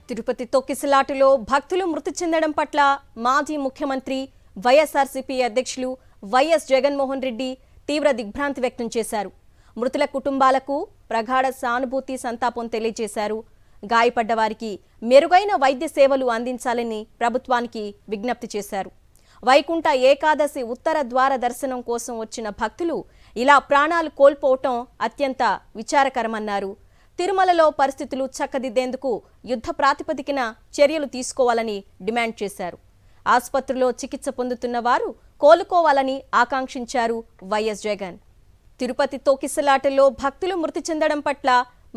తిరుపతి తొక్కిసలాటలో భక్తులు మృతి చెందడం పట్ల మాజీ ముఖ్యమంత్రి వైఎస్ఆర్సీపీ అధ్యక్షులు వైఎస్ జగన్మోహన్ రెడ్డి తీవ్ర దిగ్భ్రాంతి వ్యక్తం చేశారు. మృతుల కుటుంబాలకు ప్రగాఢ సానుభూతి సంతాపం తెలియజేశారు. గాయపడ్డ వారికి మెరుగైన వైద్య సేవలు అందించాలని ప్రభుత్వానికి విజ్ఞప్తి చేశారు. వైకుంఠ ఏకాదశి ఉత్తర ద్వార దర్శనం కోసం వచ్చిన భక్తులు ఇలా ప్రాణాలు కోల్పోవటం అత్యంత విచారకరమన్నారు. తిరుమలలో పరిస్థితులు చక్కదిద్దేందుకు యుద్ధ ప్రాతిపదికన చర్యలు తీసుకోవాలని డిమాండ్ చేశారు. ఆసుపత్రిలో చికిత్స పొందుతున్న వారు కోలుకోవాలని ఆకాంక్షించారు వైఎస్ జగన్. తిరుపతి తొక్కిసలాటలో భక్తులు మృతి చెందడం పట్ల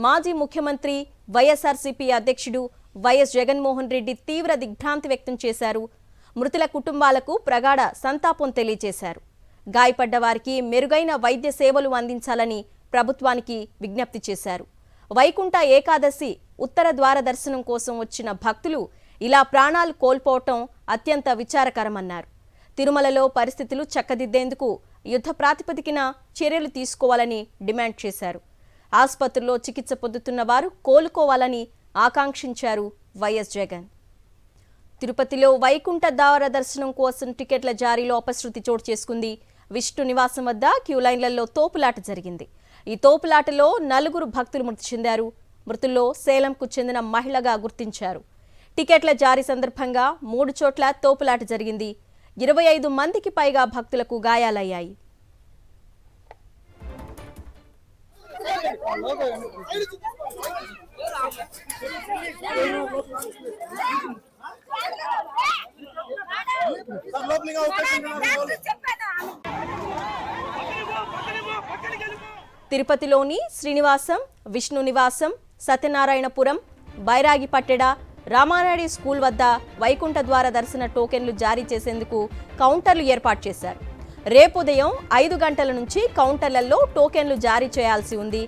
మాజీ ముఖ్యమంత్రి వైఎస్ఆర్సీపీ అధ్యక్షుడు వైఎస్ జగన్మోహన్ రెడ్డి తీవ్ర దిగ్భ్రాంతి వ్యక్తం చేశారు. మృతుల కుటుంబాలకు ప్రగాఢ సంతాపం తెలియజేశారు. గాయపడ్డ వారికి మెరుగైన వైద్య సేవలు అందించాలని ప్రభుత్వానికి విజ్ఞప్తి చేశారు. వైకుంఠ ఏకాదశి ఉత్తర ద్వార దర్శనం కోసం వచ్చిన భక్తులు ఇలా ప్రాణాలు కోల్పోవటం అత్యంత విచారకరమన్నారు. తిరుమలలో పరిస్థితులు చక్కదిద్దేందుకు యుద్ధ ప్రాతిపదికన చర్యలు తీసుకోవాలని డిమాండ్ చేశారు. ఆసుపత్రిలో చికిత్స పొందుతున్న వారు కోలుకోవాలని ఆకాంక్షించారు వైఎస్ జగన్. తిరుపతిలో వైకుంఠ ద్వార దర్శనం కోసం టికెట్ల జారీలో అపశృతి చోటు చేసుకుంది. విష్ణు నివాసం వద్ద క్యూ లైన్లలో తోపులాట జరిగింది. ఈ తోపులాటలో 4 భక్తులు మృతి చెందారు. మృతుల్లో సేలంకు చెందిన మహిళగా గుర్తించారు. టికెట్ల జారీ సందర్భంగా 3 చోట్ల తోపులాట జరిగింది. 25 మందికి పైగా భక్తులకు గాయాలయ్యాయి. తిరుపతిలోని శ్రీనివాసం, విష్ణు నివాసం, సత్యనారాయణపురం, బైరాగిపట్టెడ, రామానాయుడు స్కూల్ వద్ద వైకుంఠ ద్వార దర్శన టోకెన్లు జారీ చేసేందుకు కౌంటర్లు ఏర్పాటు చేశారు. రేపు ఉదయం 5 గంటల నుంచి కౌంటర్లలో టోకెన్లు జారీ చేయాల్సి ఉంది.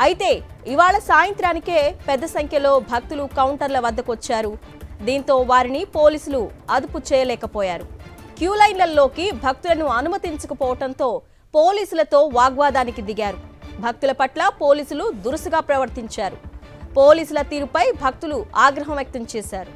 అయితే ఇవాళ సాయంత్రానికే పెద్ద సంఖ్యలో భక్తులు కౌంటర్ల వద్దకొచ్చారు. దీంతో వారిని పోలీసులు అదుపు చేయలేకపోయారు. క్యూ లైన్లలోకి భక్తులను అనుమతించకపోవడంతో పోలీసులతో వాగ్వాదానికి దిగారు. భక్తుల పట్ల పోలీసులు దురుసుగా ప్రవర్తించారు. పోలీసుల తీరుపై భక్తులు ఆగ్రహం వ్యక్తం చేశారు.